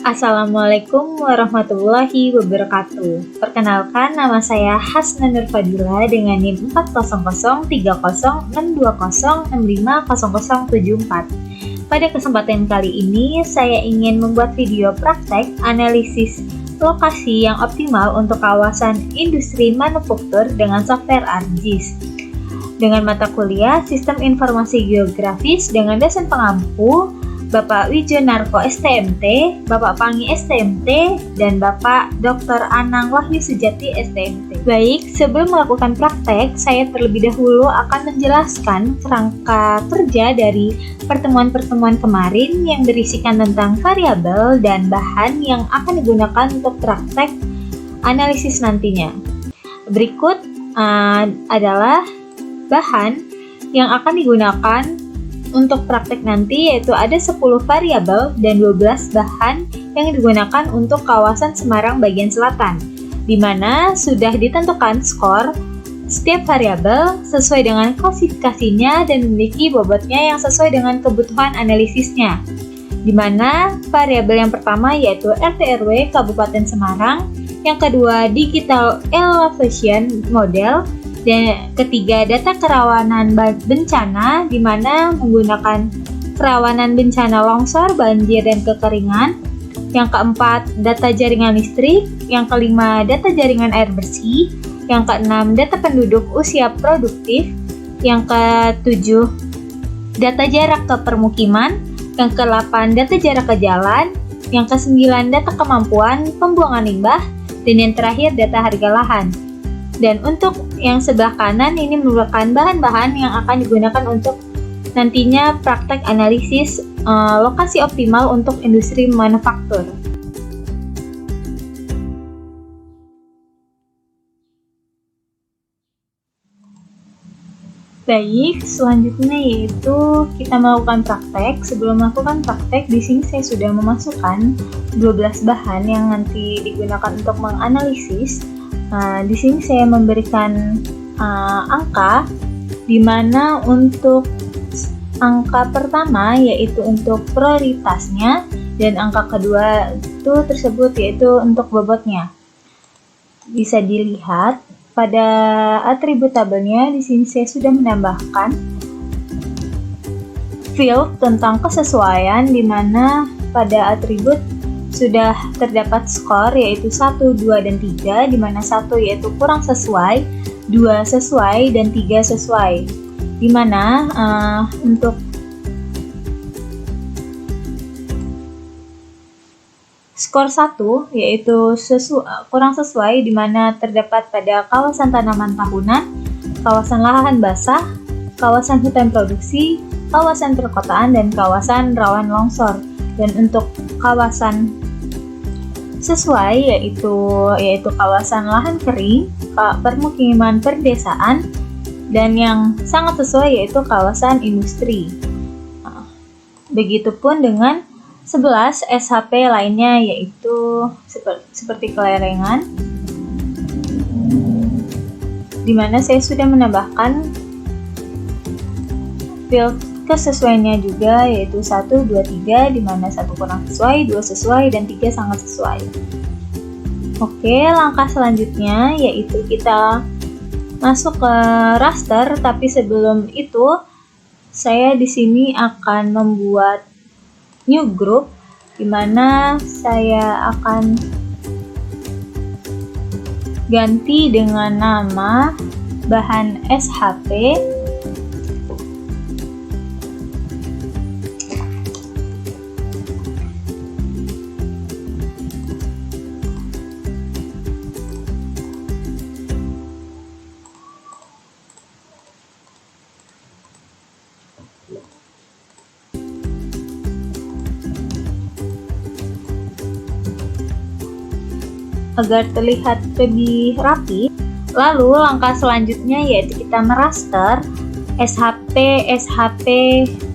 Assalamualaikum warahmatullahi wabarakatuh. Perkenalkan, nama saya Hasna Nur Fadila dengan NIM 400306050650074. Pada kesempatan kali ini, saya ingin membuat video praktek analisis lokasi yang optimal untuk kawasan industri manufaktur dengan software ArcGIS. Dengan mata kuliah Sistem Informasi Geografis dengan dosen pengampu Bapak Wijonarko STMT, Bapak Pangi STMT, dan Bapak Dr. Anang Wahyu Sujati STMT. Baik, sebelum melakukan praktek, saya terlebih dahulu akan menjelaskan kerangka kerja dari pertemuan-pertemuan kemarin yang berisikan tentang variabel dan bahan yang akan digunakan untuk praktek analisis nantinya. Berikut adalah bahan yang akan digunakan untuk praktek nanti, yaitu ada 10 variabel dan 12 bahan yang digunakan untuk kawasan Semarang bagian selatan, di mana sudah ditentukan skor setiap variabel sesuai dengan klasifikasinya dan memiliki bobotnya yang sesuai dengan kebutuhan analisisnya, di mana variabel yang pertama yaitu RT/RW Kabupaten Semarang, yang kedua Digital Elevation Model, dan ketiga, data kerawanan bencana, di mana menggunakan kerawanan bencana longsor, banjir, dan kekeringan. Yang keempat, data jaringan listrik. Yang kelima, data jaringan air bersih. Yang keenam, data penduduk usia produktif. Yang ketujuh, data jarak ke permukiman. Yang ke-8, data jarak ke jalan. Yang ke-9, data kemampuan pembuangan limbah. Dan yang terakhir, data harga lahan. Dan untuk yang sebelah kanan ini merupakan bahan-bahan yang akan digunakan untuk nantinya praktek analisis lokasi optimal untuk industri manufaktur. Baik, selanjutnya yaitu kita melakukan praktek. Sebelum melakukan praktek, di sini saya sudah memasukkan 12 bahan yang nanti digunakan untuk menganalisis. Di sini saya memberikan angka, di mana untuk angka pertama yaitu untuk prioritasnya dan angka kedua itu tersebut yaitu untuk bobotnya. Bisa dilihat pada atribut tabelnya, di sini saya sudah menambahkan field tentang kesesuaian, di mana pada atribut sudah terdapat skor yaitu 1, 2, dan 3, di mana 1 yaitu kurang sesuai, 2 sesuai, dan 3 sesuai. Di mana untuk skor 1 yaitu kurang sesuai, di mana terdapat pada kawasan tanaman tahunan, kawasan lahan basah, kawasan hutan produksi, kawasan perkotaan, dan kawasan rawan longsor. Dan untuk kawasan sesuai yaitu kawasan lahan kering, permukiman perdesaan, dan yang sangat sesuai yaitu kawasan industri. Begitupun dengan 11 SHP lainnya, yaitu seperti kelerengan, di mana saya sudah menambahkan field kesesuaiannya juga yaitu 1, 2, 3, di mana 1 kurang sesuai, 2 sesuai, dan 3 sangat sesuai. Oke, langkah selanjutnya yaitu kita masuk ke raster, tapi sebelum itu saya di sini akan membuat new group, di mana saya akan ganti dengan nama bahan SHP. Agar terlihat lebih rapi. Lalu langkah selanjutnya yaitu kita meraster SHP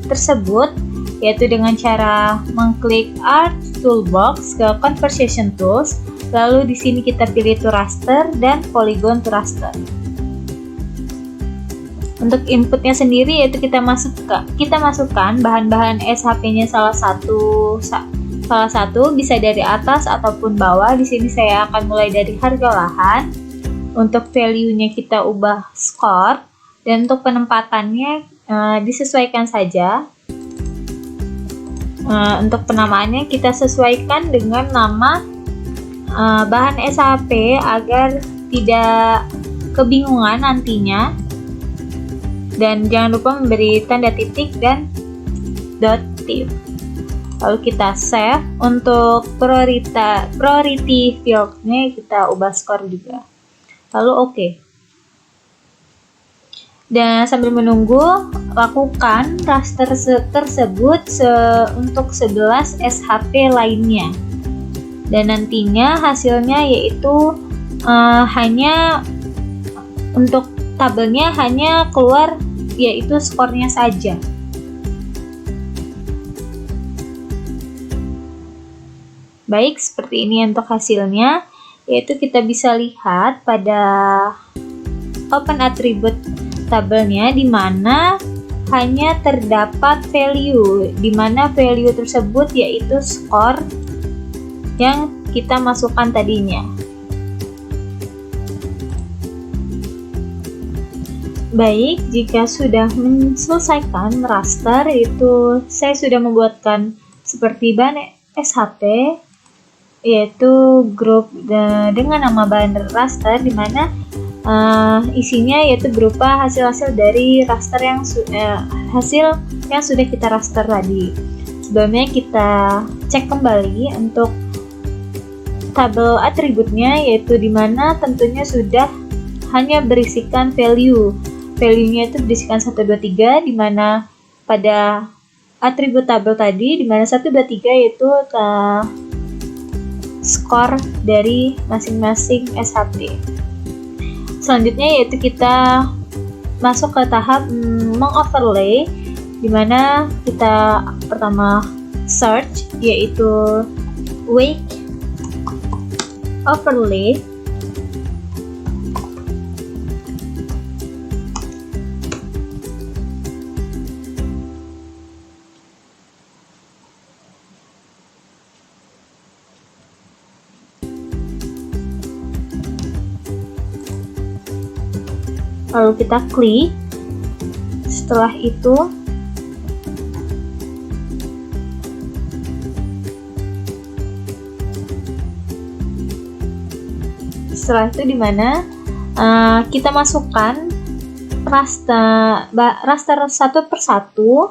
tersebut, yaitu dengan cara mengklik Art Toolbox ke Conversion Tools. Lalu di sini kita pilih to raster dan Polygon to raster. Untuk inputnya sendiri yaitu kita masukkan bahan-bahan SHP-nya salah satu salah satu, bisa dari atas ataupun bawah. Di sini saya akan mulai dari harga lahan. Untuk value-nya kita ubah skor, dan untuk penempatannya disesuaikan saja. Untuk penamaannya kita sesuaikan dengan nama bahan SHP agar tidak kebingungan nantinya. Dan jangan lupa memberi tanda titik dan dot tip. Lalu kita save. Untuk priority field-nya kita ubah skor juga. Lalu oke. Dan sambil menunggu, lakukan raster tersebut untuk 11 SHP lainnya. Dan nantinya hasilnya yaitu hanya untuk tabelnya hanya keluar yaitu skornya saja. Baik, seperti ini untuk hasilnya, yaitu kita bisa lihat pada open attribute tabelnya, di mana hanya terdapat value, di mana value tersebut yaitu skor yang kita masukkan tadinya. Baik, jika sudah menyelesaikan raster, itu saya sudah membuatkan seperti bahan SHP, yaitu grup dengan nama bahan raster, di mana isinya yaitu berupa hasil-hasil dari raster hasil yang sudah kita raster tadi. Sebelumnya kita cek kembali untuk tabel atributnya, yaitu di mana tentunya sudah hanya berisikan value-nya itu berisikan 1, 2, 3, di mana pada atribut tabel tadi, di mana 1, 2, 3 yaitu skor dari masing-masing SHP. Selanjutnya yaitu kita masuk ke tahap mengoverlay, di mana kita pertama search yaitu wake overlay. Lalu kita klik. Setelah itu dimana kita masukkan raster satu persatu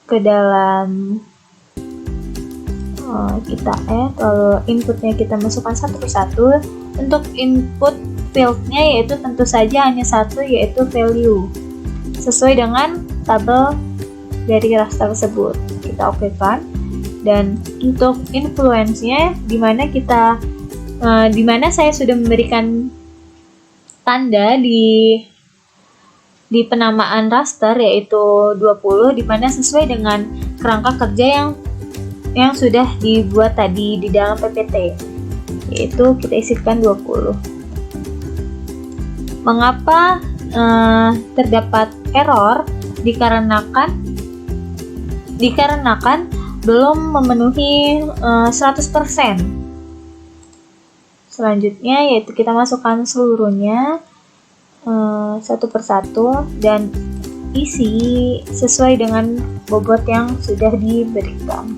ke dalam kita add, lalu inputnya kita masukkan satu persatu. Untuk input fieldnya yaitu tentu saja hanya satu, yaitu value, sesuai dengan tabel dari raster tersebut. Kita okekan. Dan untuk influence-nya, dimana saya sudah memberikan tanda di penamaan raster yaitu 20, dimana sesuai dengan kerangka kerja yang sudah dibuat tadi di dalam PPT, yaitu kita isikan 20. Mengapa terdapat error? Dikarenakan belum memenuhi 100%. Selanjutnya yaitu kita masukkan seluruhnya satu persatu dan isi sesuai dengan bobot yang sudah diberikan.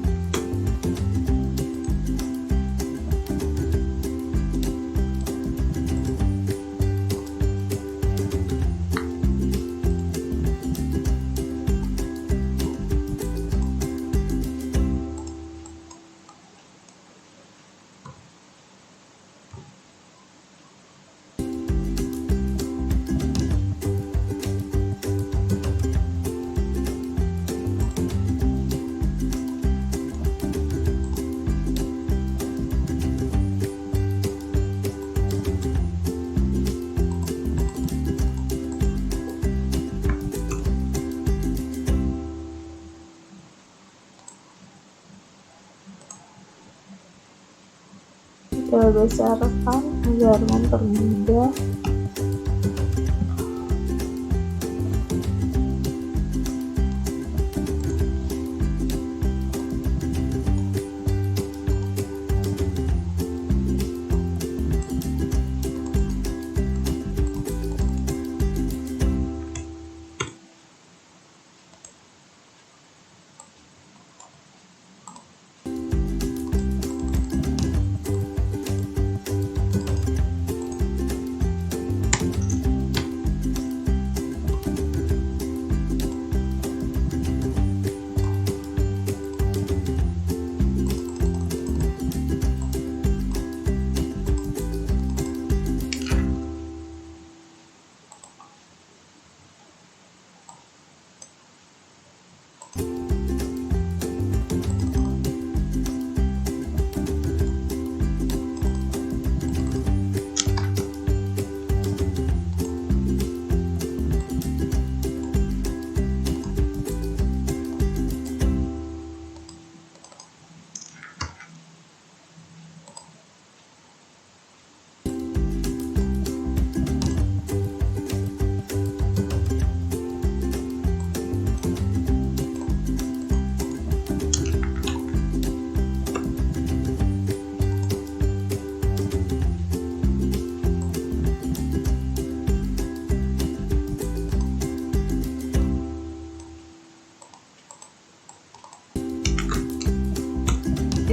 Kita besarkan agar mempermudah.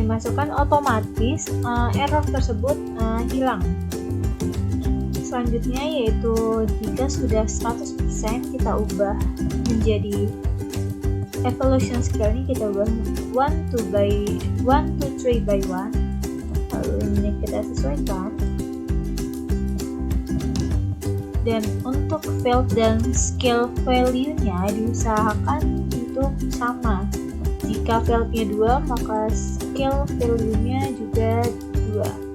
dimasukkan, otomatis error tersebut hilang. Selanjutnya yaitu jika sudah 100% kita ubah menjadi evolution scale, ini kita ubah 1 to 3 by 1. Lalu ini kita sesuaikan. Dan untuk field dan scale value-nya diusahakan untuk sama. Jika fieldnya 2, maka scale value-nya juga 2.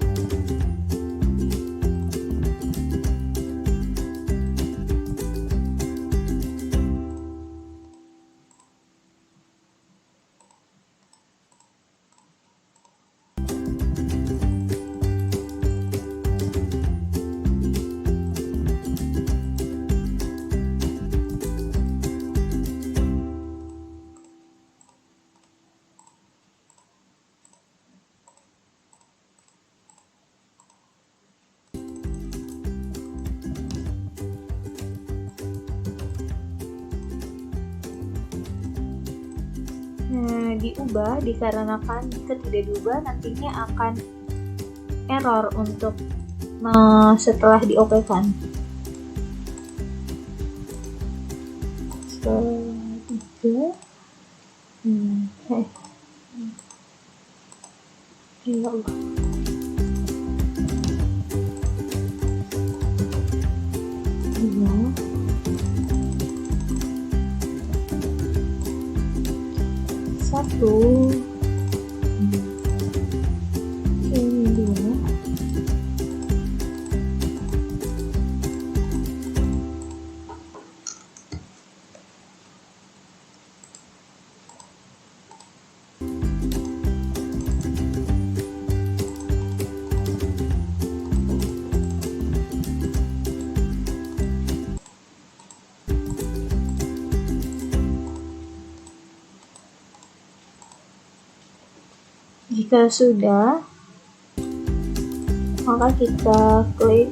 Diubah dikarenakan jika tidak diubah nantinya akan error untuk setelah diokekan. Ya Allah. Satu, ini 2, jika sudah, maka kita klik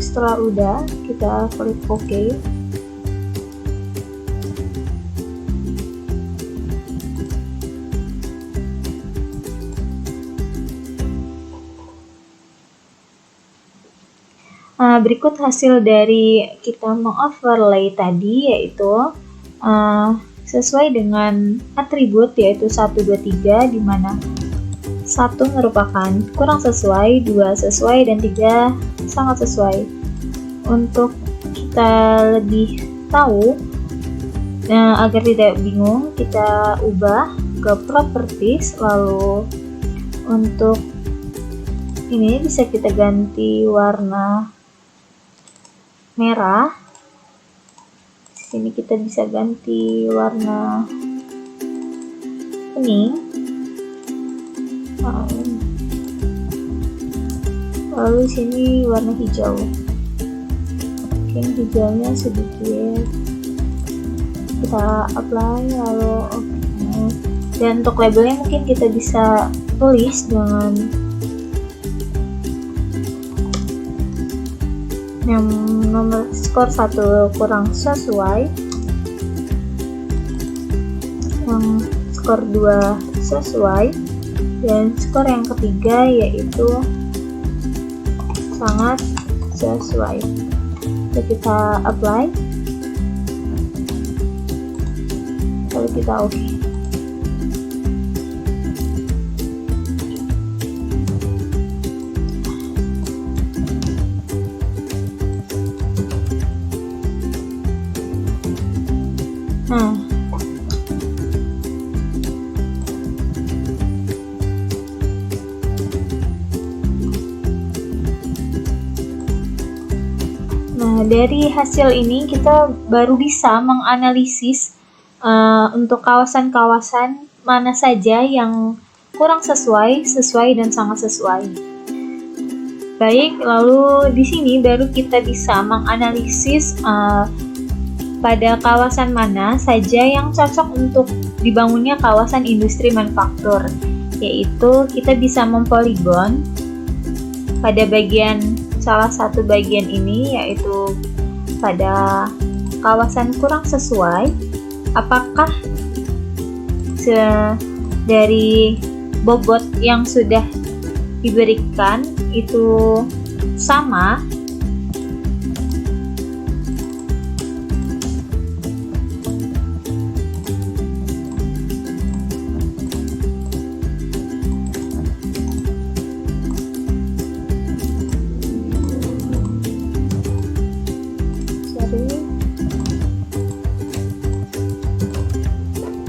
setelah udah kita klik OK. Berikut hasil dari kita mengoverlay tadi, yaitu sesuai dengan atribut yaitu 1, 2, 3, di mana 1 merupakan kurang sesuai, 2 sesuai, dan 3 sangat sesuai. Untuk kita lebih tahu, agar tidak bingung, kita ubah ke properties, lalu untuk ini bisa kita ganti warna merah. Sini kita bisa ganti warna kuning. Lalu sini warna hijau. Mungkin hijaunya sedikit kita apply, lalu okay. Dan untuk labelnya mungkin kita bisa tulis dengan yang nomor skor 1 kurang sesuai, yang skor 2 sesuai, dan skor yang ketiga yaitu sangat sesuai. Jadi kita apply, lalu kita OK. Nah, dari hasil ini kita baru bisa menganalisis untuk kawasan-kawasan mana saja yang kurang sesuai, sesuai, dan sangat sesuai. Baik, lalu di sini baru kita bisa menganalisis pada kawasan mana saja yang cocok untuk dibangunnya kawasan industri manufaktur, yaitu kita bisa mempoligon pada bagian salah satu bagian ini, yaitu pada kawasan kurang sesuai, apakah dari bobot yang sudah diberikan itu sama?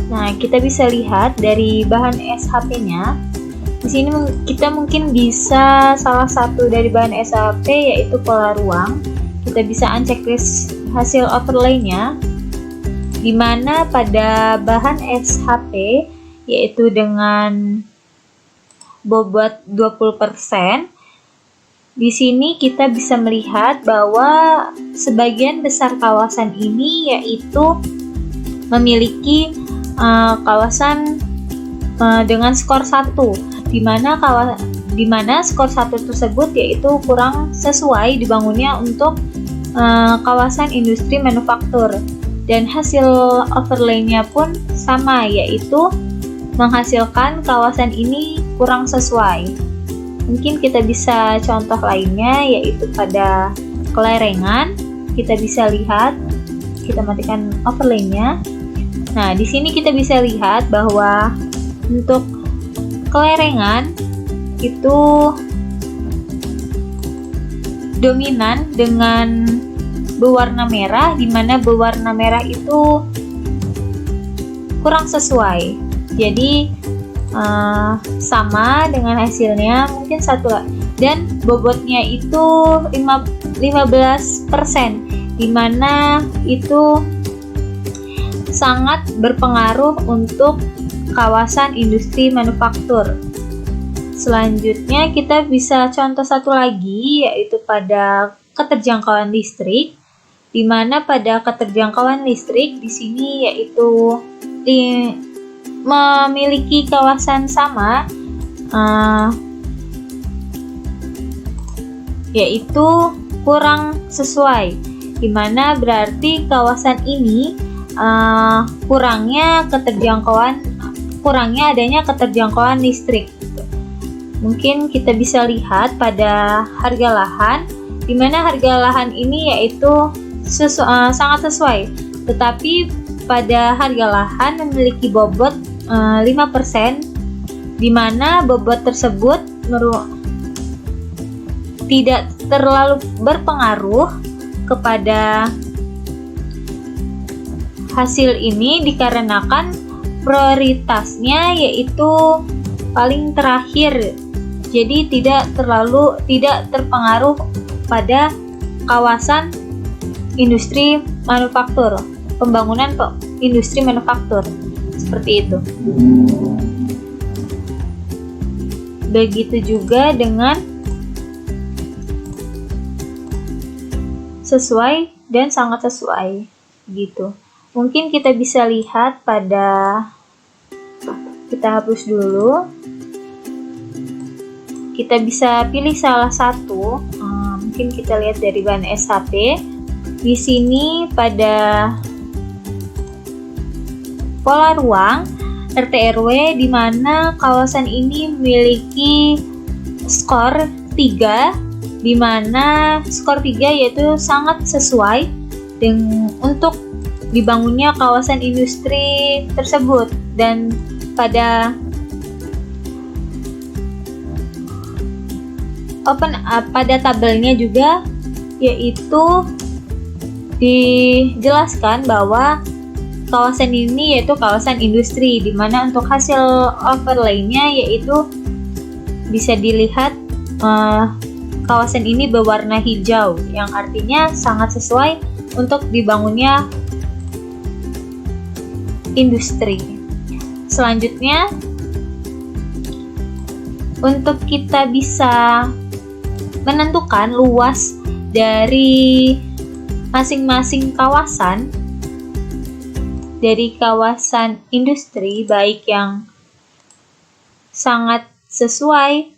Nah, kita bisa lihat dari bahan SHP-nya. Di sini kita mungkin bisa salah satu dari bahan SHP yaitu pola ruang. Kita bisa unchecklist hasil overlay-nya, di mana pada bahan SHP yaitu dengan bobot 20%, di sini kita bisa melihat bahwa sebagian besar kawasan ini yaitu memiliki kawasan dengan skor 1, di mana skor 1 tersebut yaitu kurang sesuai dibangunnya untuk kawasan industri manufaktur, dan hasil overlay-nya pun sama, yaitu menghasilkan kawasan ini kurang sesuai. Mungkin kita bisa contoh lainnya yaitu pada Kelerengan. Kita bisa lihat, kita matikan overlay-nya. Nah, di sini kita bisa lihat bahwa untuk Kelerengan itu dominan dengan berwarna merah, di mana berwarna merah itu kurang sesuai. Jadi sama dengan hasilnya, mungkin satu lah. Dan bobotnya itu 15%, di mana itu sangat berpengaruh untuk kawasan industri manufaktur. Selanjutnya kita bisa contoh satu lagi yaitu pada keterjangkauan listrik, di mana pada keterjangkauan listrik di sini yaitu memiliki kawasan sama, yaitu kurang sesuai, di mana berarti kawasan ini kurangnya adanya keterjangkauan listrik. Mungkin kita bisa lihat pada harga lahan, di mana harga lahan ini yaitu sangat sesuai, tetapi pada harga lahan memiliki bobot 5%, di mana bobot tersebut tidak terlalu berpengaruh kepada hasil ini dikarenakan prioritasnya yaitu paling terakhir, jadi tidak terpengaruh pada kawasan industri manufaktur, pembangunan industri manufaktur, seperti itu. Begitu juga dengan sesuai dan sangat sesuai gitu. Mungkin kita bisa lihat pada, kita hapus dulu, kita bisa pilih salah satu. Mungkin kita lihat dari bahan SHP. Di sini pada pola ruang RT RW, di mana kawasan ini memiliki skor 3, di mana skor 3 yaitu sangat sesuai untuk dibangunnya kawasan industri tersebut. Dan pada tabelnya juga yaitu dijelaskan bahwa kawasan ini yaitu kawasan industri, di mana untuk hasil overlay-nya yaitu bisa dilihat kawasan ini berwarna hijau, yang artinya sangat sesuai untuk dibangunnya industri. Selanjutnya, untuk kita bisa menentukan luas dari masing-masing kawasan, dari kawasan industri, baik yang sangat sesuai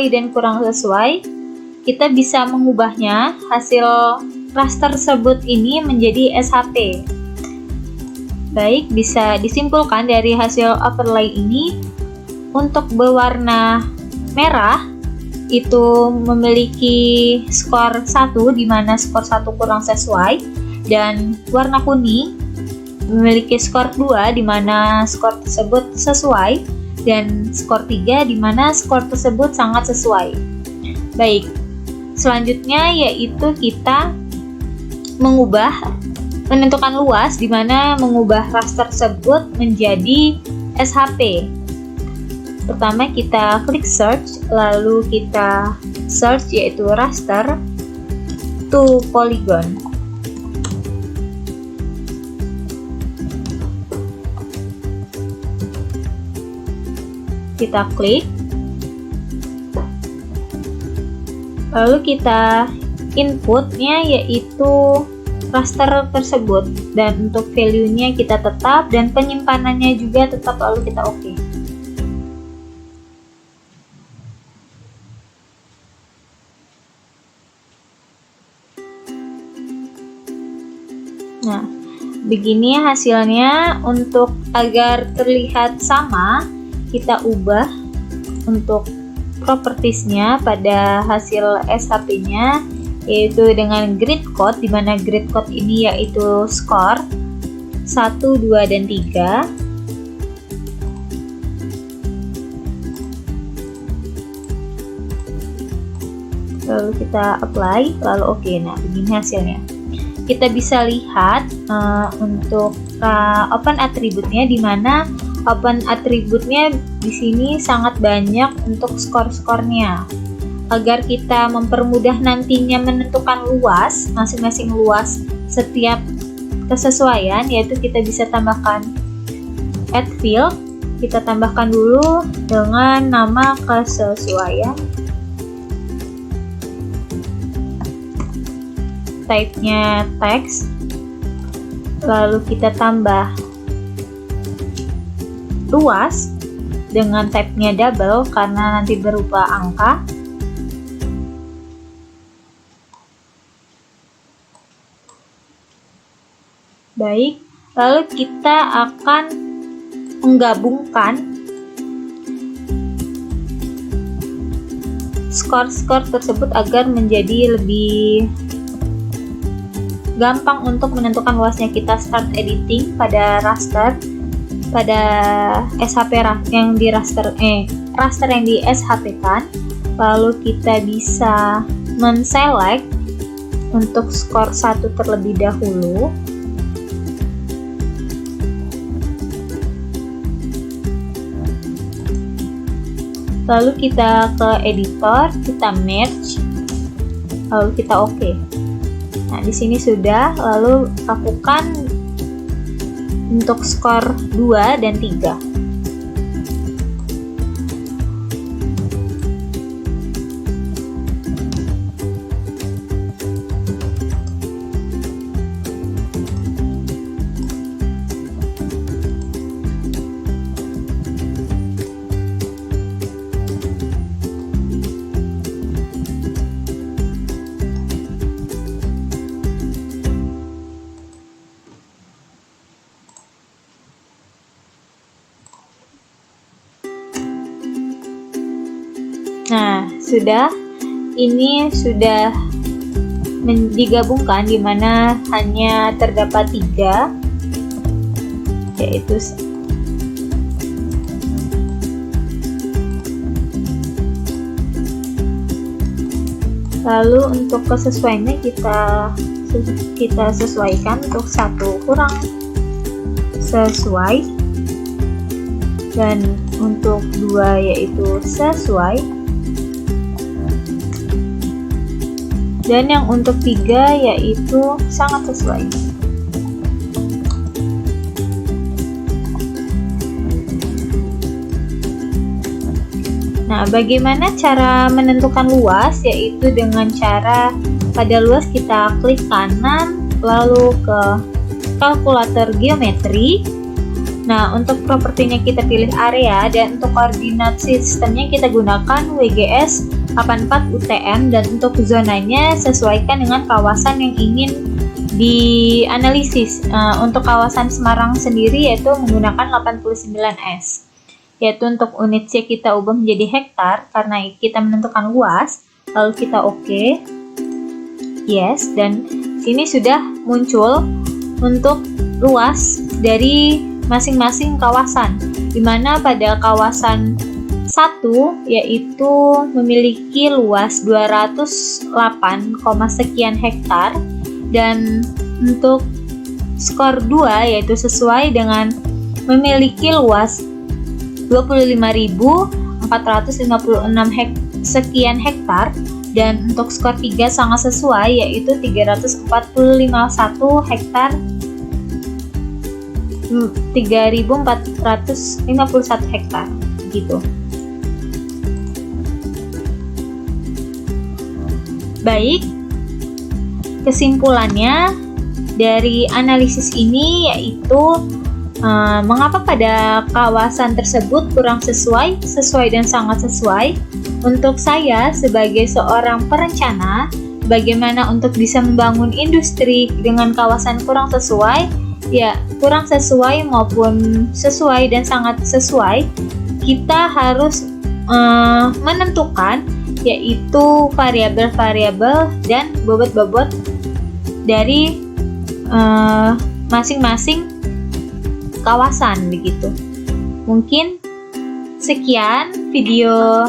dan kurang sesuai, kita bisa mengubahnya hasil raster tersebut ini menjadi SHP. Baik, bisa disimpulkan dari hasil overlay ini, untuk berwarna merah itu memiliki skor 1 di mana skor 1 kurang sesuai, dan warna kuning memiliki skor 2 di mana skor tersebut sesuai, dan skor 3 di mana skor tersebut sangat sesuai. Baik, selanjutnya yaitu kita menentukan luas di mana mengubah raster tersebut menjadi SHP. Pertama kita klik search, lalu kita search yaitu raster to polygon. Kita klik, lalu kita inputnya yaitu raster tersebut, dan untuk value-nya kita tetap dan penyimpanannya juga tetap, lalu kita oke. Nah, begini hasilnya. Untuk agar terlihat sama, kita ubah untuk propertiesnya pada hasil SHP-nya, yaitu dengan grid code, di mana grid code ini yaitu skor 1, 2, dan 3. Lalu kita apply, lalu oke. Nah, begini hasilnya. Kita bisa lihat untuk open attribute-nya, di mana open attribute-nya di sini sangat banyak untuk skor-skornya. Agar kita mempermudah nantinya menentukan luas, masing-masing luas setiap kesesuaian, yaitu kita bisa tambahkan add field. Kita tambahkan dulu dengan nama kesesuaian, type-nya text, lalu kita tambah luas dengan type-nya double karena nanti berupa angka. Baik, lalu kita akan menggabungkan skor-skor tersebut agar menjadi lebih gampang untuk menentukan luasnya. Kita start editing pada raster, pada SHP yang di raster yang di SHP kan. Lalu kita bisa men-select untuk skor 1 terlebih dahulu. Lalu kita ke editor, kita merge, lalu kita oke. Nah, di sini sudah. Lalu lakukan untuk skor 2 dan 3. Nah, sudah. Ini sudah digabungkan, di mana hanya terdapat 3, yaitu lalu untuk kesesuaiannya kita sesuaikan. Untuk 1 kurang sesuai, dan untuk 2 yaitu sesuai, dan yang untuk 3 yaitu sangat sesuai. Nah, bagaimana cara menentukan luas? Yaitu dengan cara pada luas kita klik kanan, lalu ke kalkulator geometri, Nah, untuk propertinya kita pilih area, dan untuk koordinat sistemnya kita gunakan WGS 84 UTM, dan untuk zonanya sesuaikan dengan kawasan yang ingin dianalisis. Untuk kawasan Semarang sendiri yaitu menggunakan 89S. Yaitu untuk unit C kita ubah menjadi hektar karena kita menentukan luas, lalu kita oke. Yes, dan sini sudah muncul untuk luas dari masing-masing kawasan, di mana pada kawasan 1 yaitu memiliki luas 208, sekian hektar, dan untuk skor 2 yaitu sesuai dengan memiliki luas 25.456 sekian hektar, dan untuk skor 3 sangat sesuai yaitu 345 hektar 3.451 hektar gitu. Baik, kesimpulannya dari analisis ini yaitu mengapa pada kawasan tersebut kurang sesuai dan sangat sesuai. Untuk saya sebagai seorang perencana, bagaimana untuk bisa membangun industri dengan kawasan kurang sesuai, ya kurang sesuai maupun sesuai dan sangat sesuai, kita harus menentukan yaitu variabel-variabel dan bobot-bobot dari masing-masing kawasan begitu. Mungkin sekian video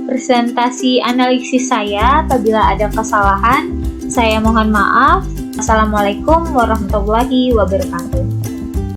presentasi analisis saya. Apabila ada kesalahan, saya mohon maaf. Assalamualaikum warahmatullahi wabarakatuh.